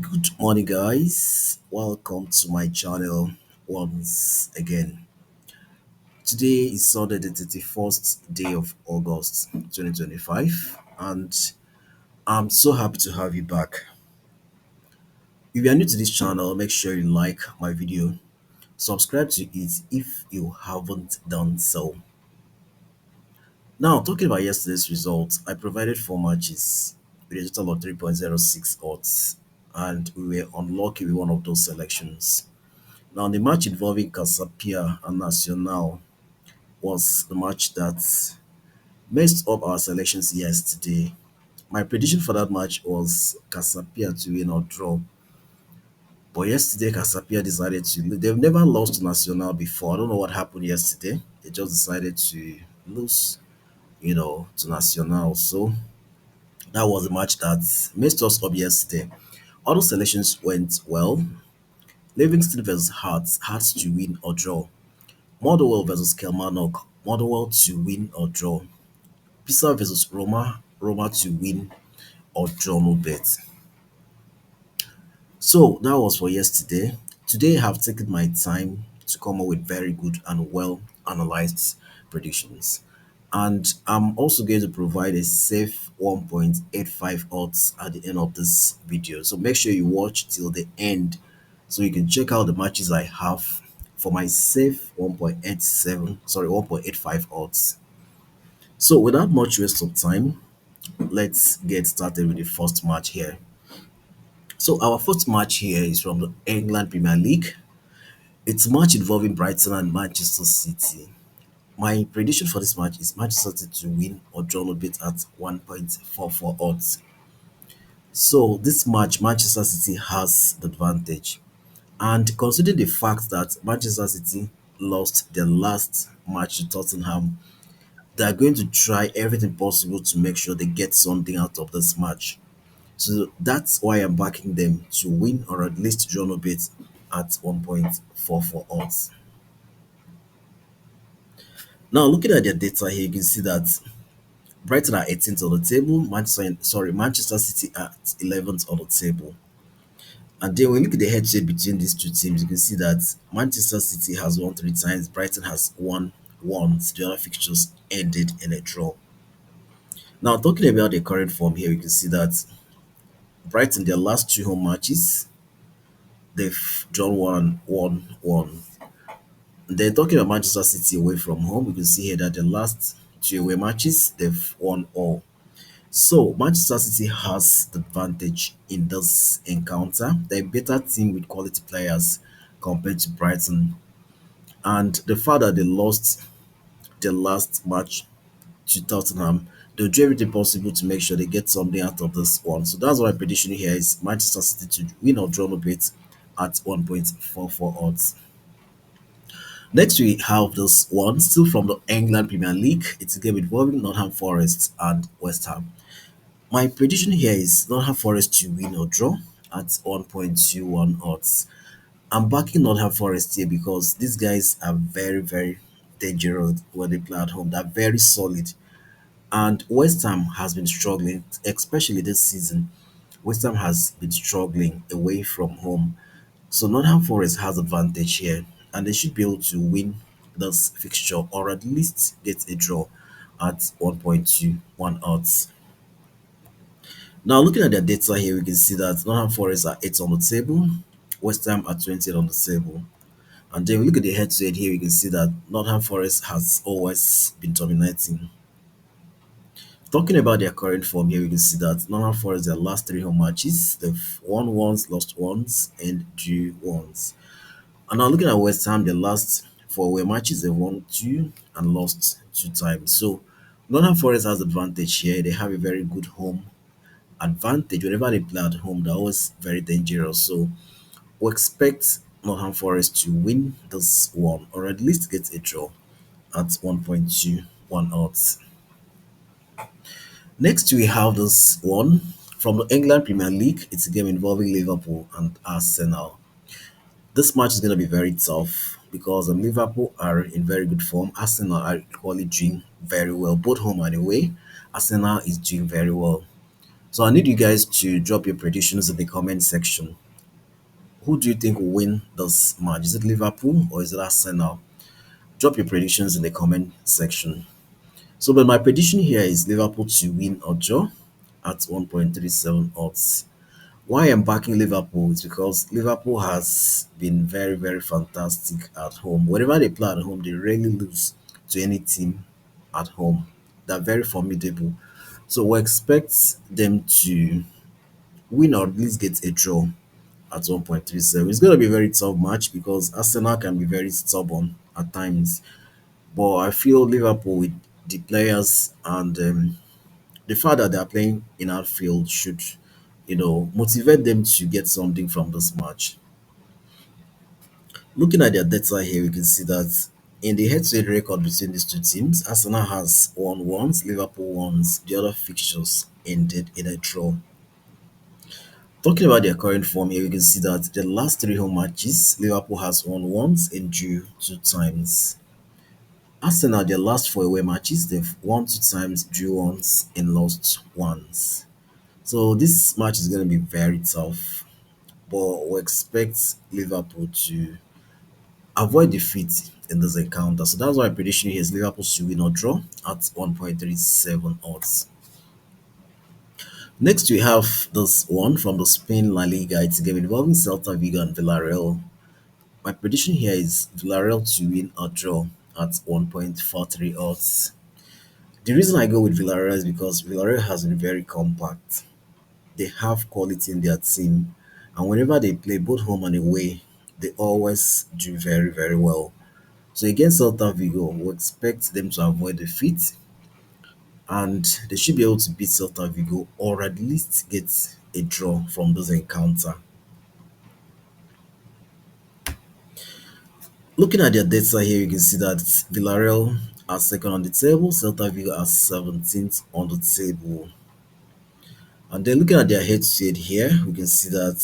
Good morning, guys. Welcome to my channel once again. Today is Sunday, the 31st day of August 2025, and I'm so happy to have you back. If you are new to this channel, make sure you like my video, subscribe to it if you haven't done so. Now, talking about yesterday's results, I provided four matches with a total of 3.06 odds, and we were unlucky with one of those selections. Now, the match involving Casapia and Nacional was the match that messed up our selections yesterday. My prediction for that match was Casapia to win or draw. But yesterday, Casapia decided to lose. They've never lost to Nacional before. I don't know what happened yesterday. They just decided to lose, to Nacional. So that was the match that messed us up yesterday. Other selections went well. Livingston versus Hearts, Hearts to win or draw. Motherwell versus Kilmarnock, Motherwell to win or draw. Pisa versus Roma, Roma to win or draw, no bet. So that was for yesterday. Today I have taken my time to come up with very good and well analyzed predictions. And I'm also going to provide a safe 1.85 odds at the end of this video. So make sure you watch till the end so you can check out the matches I have for my safe 1.87, sorry, 1.85 odds. So without much waste of time, let's get started with the first match here. So our first match here is from the England Premier League. It's a match involving Brighton and Manchester City. My prediction for this match is Manchester City to win or draw a bit at 1.44 odds. So this match, Manchester City has the advantage. And considering the fact that Manchester City lost their last match to Tottenham, they are going to try everything possible to make sure they get something out of this match. So that's why I'm backing them to win or at least draw a bit at 1.44 odds. Now, looking at their data here, you can see that Brighton are 18th on the table, Manchester City at 11th on the table. And then when you look at the head-to-head between these two teams, you can see that Manchester City has won three times, Brighton has won once. The other fixtures ended in a draw. Now, talking about the current form here, you can see that Brighton, their last two home matches, they've drawn one, won one. Then talking about Manchester City away from home, you can see here that the last two away matches, they've won all. So Manchester City has the advantage in this encounter. They're a better team with quality players compared to Brighton. And the fact that they lost the last match to Tottenham, they'll do everything possible to make sure they get something out of this one. So that's why my prediction here is Manchester City to win or draw a bit at 1.44 odds. Next, we have this one still from the England Premier League. It's a game involving Nottingham Forest and West Ham. My prediction here is Nottingham Forest to win or draw at 1.21 odds. I'm backing Nottingham Forest here because these guys are very, very dangerous when they play at home. They're very solid. And West Ham has been struggling, especially this season. West Ham has been struggling away from home. So Nottingham Forest has advantage here, and they should be able to win this fixture or at least get a draw at 1.21 odds. Now, looking at their data here, we can see that Nottingham Forest are 8 on the table, West Ham are 28 on the table. And then we look at the head to head here, we can see that Nottingham Forest has always been dominating. Talking about their current form here, we can see that Nottingham Forest, their last three home matches, they've won once, lost once, and drew once. And now looking at West Ham, their last four away matches, they've won two and lost two times. So Nottingham Forest has advantage here. They have a very good home advantage. Whenever they play at home, they're always very dangerous. So we expect Nottingham Forest to win this one or at least get a draw at 1.21 odds. Next, we have this one from the England Premier League. It's a game involving Liverpool and Arsenal. This match is going to be very tough because Liverpool are in very good form. Arsenal are equally doing very well, both home and away. Arsenal is doing very well. So I need you guys to drop your predictions in the comment section. Who do you think will win this match? Is it Liverpool or is it Arsenal? Drop your predictions in the comment section. So, but my prediction here is Liverpool to win or draw at 1.37 odds. Why I'm backing Liverpool is because Liverpool has been very, very fantastic at home. Whenever they play at home, they rarely lose to any team at home. They're very formidable. So we expect them to win or at least get a draw at 1.37. It's going to be a very tough match because Arsenal can be very stubborn at times. But I feel Liverpool with the players and the fact that they are playing in outfield should, motivate them to get something from this match. Looking at their data here, we can see that in the head-to-head record between these two teams, Arsenal has won once, Liverpool once. The other fixtures ended in a draw. Talking about their current form here, we can see that the last three home matches, Liverpool has won once and drew two times. Arsenal, their last four away matches, they've won two times, drew once, and lost once. So this match is going to be very tough, but we expect Liverpool to avoid defeat in this encounter. So that's why my prediction here is Liverpool should win or draw at 1.37 odds. Next, we have this one from the Spain La Liga. It's a game involving Celta, Vigo, and Villarreal. My prediction here is Villarreal to win or draw at 1.43 odds. The reason I go with Villarreal is because Villarreal has been very compact. They have quality in their team, and whenever they play both home and away, they always do very, very well. So against Celta Vigo, we expect them to avoid defeat, and they should be able to beat Celta Vigo or at least get a draw from this encounter. Looking at their data here, you can see that Villarreal are second on the table, Celta Vigo are 17th on the table. And then looking at their head-to-head here, we can see that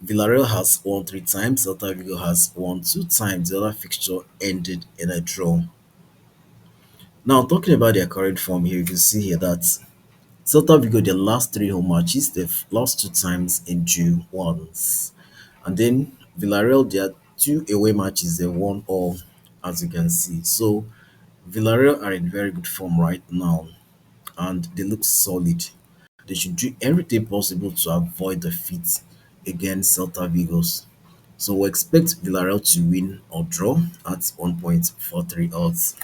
Villarreal has won three times, Celta Vigo has won two times. The other fixture ended in a draw. Now, talking about their current form here, you can see here that Celta Vigo, their last three home matches, they've lost two times and drew once. And then Villarreal, their two away matches, they won all, as you can see. So Villarreal are in very good form right now, and they look solid. They should do everything possible to avoid defeat against Celta Vigos. So we expect Villarreal to win or draw at 1.43 odds.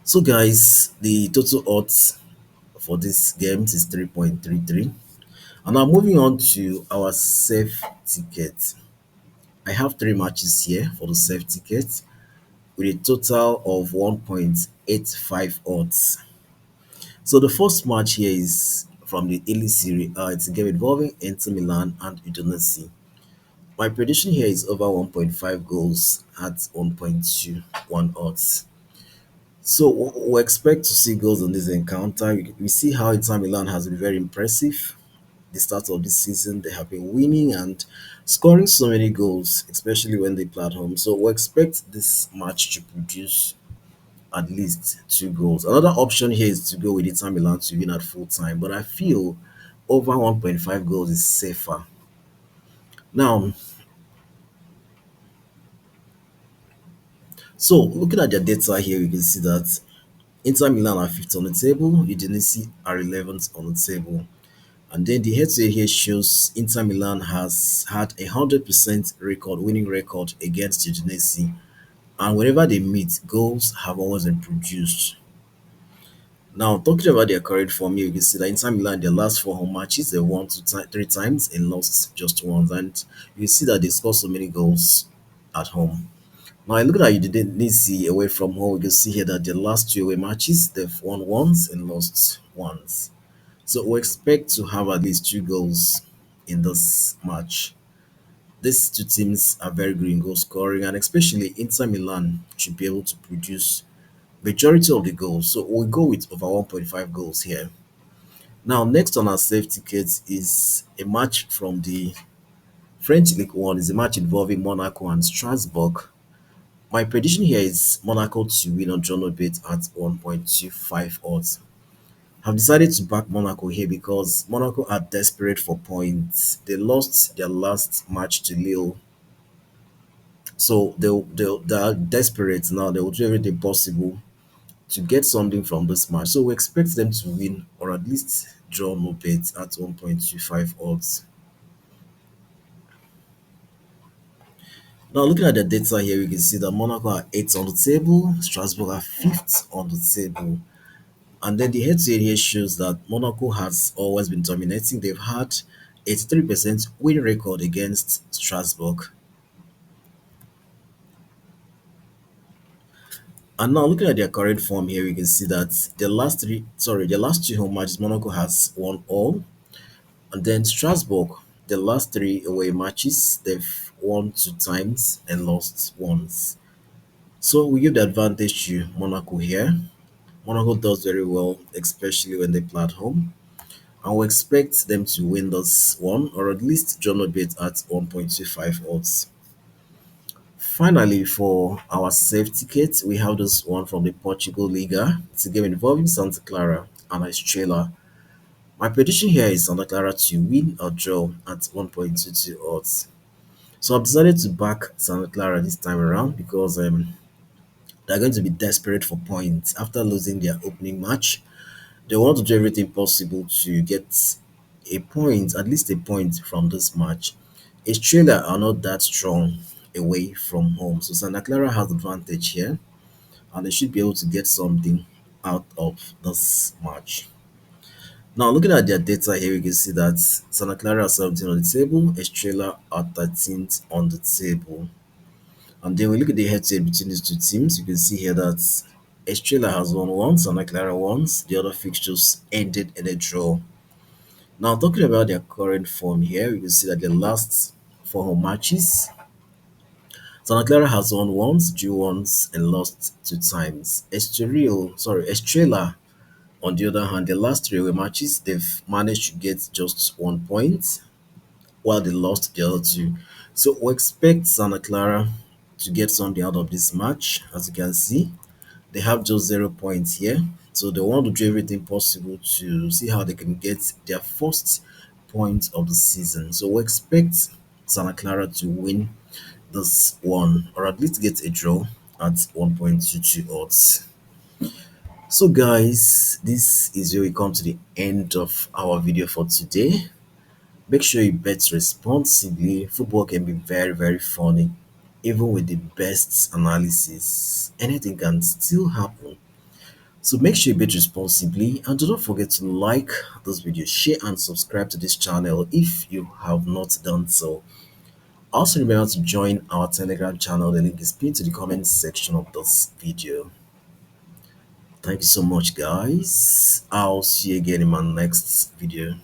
So guys, the total odds for this games is 3.33. And now moving on to our safe ticket. I have three matches here for the safe ticket with a total of 1.85 odds. So the first match here is from the Italy Serie A. It's a game involving Inter Milan and Udinese. My prediction here is over 1.5 goals at 1.21 odds. So we expect to see goals in this encounter. We see how Inter Milan has been very impressive. The start of this season, they have been winning and scoring so many goals, especially when they play at home. So we expect this match to produce at least two goals. Another option here is to go with Inter Milan to win at full time, but I feel over 1.5 goals is safer. Now, so looking at their data here, you can see that Inter Milan are fifth on the table, Udinese are 11th on the table. And then the head-to-head here shows Inter Milan has had a 100% winning record against Udinese. And whenever they meet, goals have always been produced. Now, talking about their current form here, you can see that Inter Milan, their last four home matches, they won three times and lost just once. And you see that they scored so many goals at home. Now, I look at Udinese away from home. You can see here that their last two away matches, they've won once and lost once. So we expect to have at least two goals in this match. These two teams are very good in goal scoring, and especially Inter Milan should be able to produce majority of the goals. So we'll go with over 1.5 goals here. Now, next on our safe tickets is a match from the French League One. It's a match involving Monaco and Strasbourg. My prediction here is Monaco to win on John Obit at 1.25 odds. I've decided to back Monaco here because Monaco are desperate for points. They lost their last match to Lille, so they are desperate now. They will do everything possible to get something from this match. So we expect them to win or at least draw no bet at 1.25 odds. Now looking at the data here, we can see that Monaco are 8th on the table, Strasbourg are 5th on the table. And then the head-to-head here shows that Monaco has always been dominating. They've had 83% win record against Strasbourg. And now looking at their current form here, we can see that the last two home matches, Monaco has won all. And then Strasbourg, the last three away matches, they've won two times and lost once. So we give the advantage to Monaco here. Monaco does very well, especially when they play at home. And we expect them to win this one or at least draw a bit at 1.25 odds. Finally, for our safe ticket, we have this one from the Portugal Liga. It's a game involving Santa Clara and Estrela. My prediction here is Santa Clara to win or draw at 1.22 odds. So I've decided to back Santa Clara this time around because they're going to be desperate for points after losing their opening match. They want to do everything possible to get a point, at least a point from this match. Estrella are not that strong away from home, so Santa Clara has advantage here, and they should be able to get something out of this match. Now, looking at their data here, we can see that Santa Clara are 17 on the table, Estrella are 13th on the table. And then we look at the head-to-head between these two teams. You can see here that Estrella has won once, Santa Clara once. The other fixtures ended in a draw. Now, talking about their current form here, you can see that the last four home matches, Santa Clara has won once, drew once, and lost two times. Estrella, on the other hand, the last three away matches, they've managed to get just 1 point, while they lost the other two. So we expect Santa Clara to get something out of this match. As you can see, they have just 0 points here. So they want to do everything possible to see how they can get their first point of the season. So we expect Santa Clara to win this one or at least get a draw at 1.22 odds. So guys, this is where we come to the end of our video for today. Make sure you bet responsibly. Football can be very, very funny. Even with the best analysis, anything can still happen. So make sure you bet responsibly and do not forget to like this video, share and subscribe to this channel if you have not done so. Also remember to join our Telegram channel. The link is pinned to the comment section of this video. Thank you so much guys. I'll see you again in my next video.